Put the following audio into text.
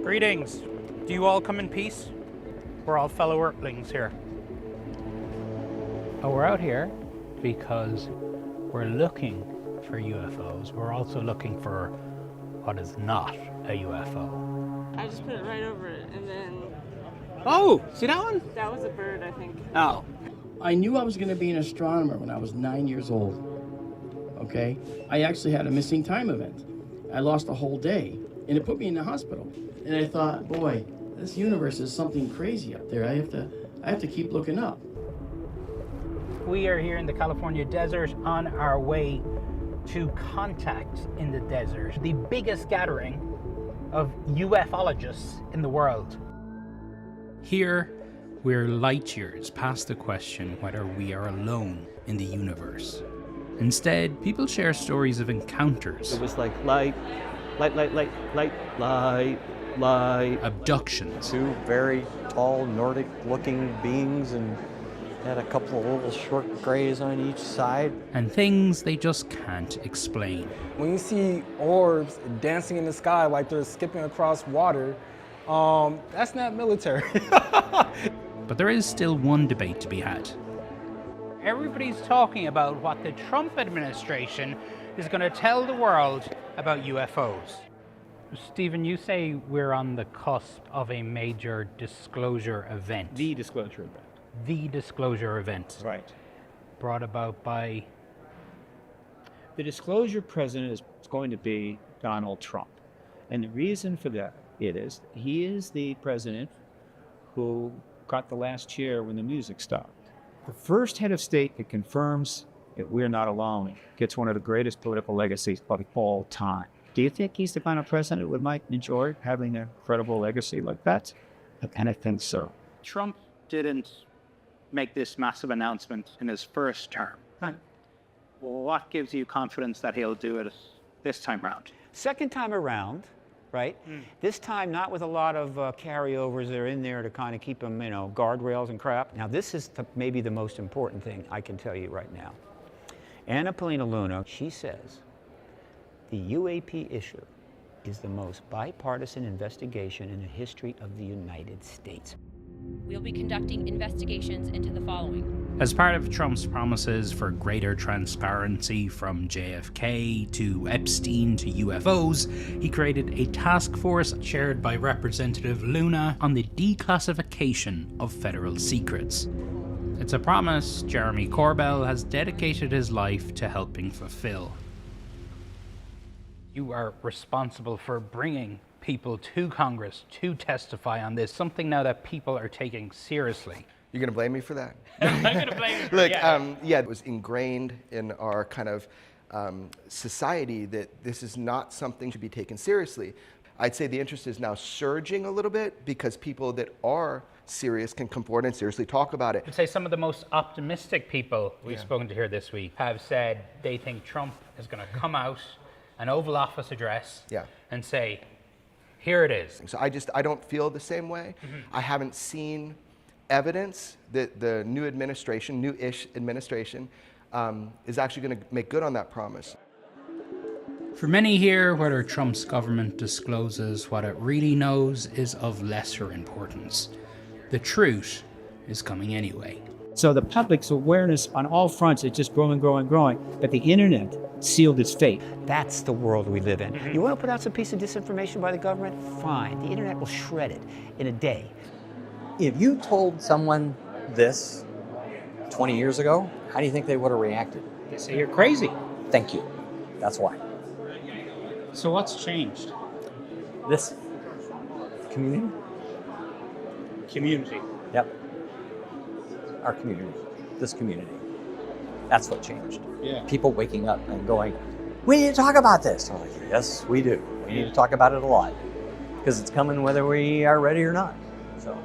Greetings. Do you all come in peace? We're all fellow Earthlings here. Oh, we're out here because we're looking for UFOs. We're also looking for what is not a UFO. I just put it right over it, and then... Oh, see that one? That was a bird, I think. Oh. I knew I was going to be an astronomer when I was 9 years old, okay? I actually had a missing time event. I lost a whole day, and it put me in the hospital. And I thought, boy, this universe is something crazy up there. I have to keep looking up. We are here in the California desert on our way to Contact in the Desert, the biggest gathering of ufologists in the world. Here, we're light years past the question whether we are alone in the universe. Instead, people share stories of encounters. It was like light, Abductions. Two very tall Nordic-looking beings, and had a couple of little short grays on each side. And things they just can't explain. When you see orbs dancing in the sky like they're skipping across water, that's not military. But there is still one debate to be had. Everybody's talking about what the Trump administration is going to tell the world about UFOs. Stephen, you say we're on the cusp of a major disclosure event. The disclosure event. The disclosure event. Right. Brought about by... The disclosure president is going to be Donald Trump. And the reason for that is he is the president who got the last chair when the music stopped. The first head of state that confirms that we're not alone gets one of the greatest political legacies of all time. Do you think he's the kind of president who might enjoy having a credible legacy like that? And I think so. Trump didn't make this massive announcement in his first term. Right. Well, what gives you confidence that he'll do it this time round? Second time around, right? This time not with a lot of carryovers that are in there to kind of keep them, guardrails and crap. Now this is maybe the most important thing I can tell you right now. Anna Polina Luna, she says, the UAP issue is the most bipartisan investigation in the history of the United States. We'll be conducting investigations into the following. As part of Trump's promises for greater transparency from JFK to Epstein to UFOs, he created a task force chaired by Representative Luna on the declassification of federal secrets. It's a promise Jeremy Corbell has dedicated his life to helping fulfill. You are responsible for bringing people to Congress to testify on this, something now that people are taking seriously. You're going to blame me for that? I'm going to blame you for Look, yeah. It was ingrained in our kind of society that this is not something to be taken seriously. I'd say the interest is now surging a little bit because people that are serious can come forward and seriously talk about it. I'd say some of the most optimistic people we've spoken to here this week have said they think Trump is going to come out an Oval Office address and say, here it is. So I don't feel the same way. I haven't seen evidence that the new administration, new-ish administration, is actually going to make good on that promise. For many here, whether Trump's government discloses what it really knows is of lesser importance. The truth is coming anyway. So the public's awareness on all fronts is just growing. But the internet sealed its fate. That's the world we live in. You want to put out some piece of disinformation by the government? Fine. The internet will shred it in a day. If you told someone this 20 years ago, how do you think they would have reacted? They say you're crazy. Thank you. That's why. So what's changed? This community? Community. Yep. Our community. This community. That's what changed. Yeah. People waking up and going, we need to talk about this. I'm like, yes, we do. We need to talk about it a lot because it's coming whether we are ready or not. So.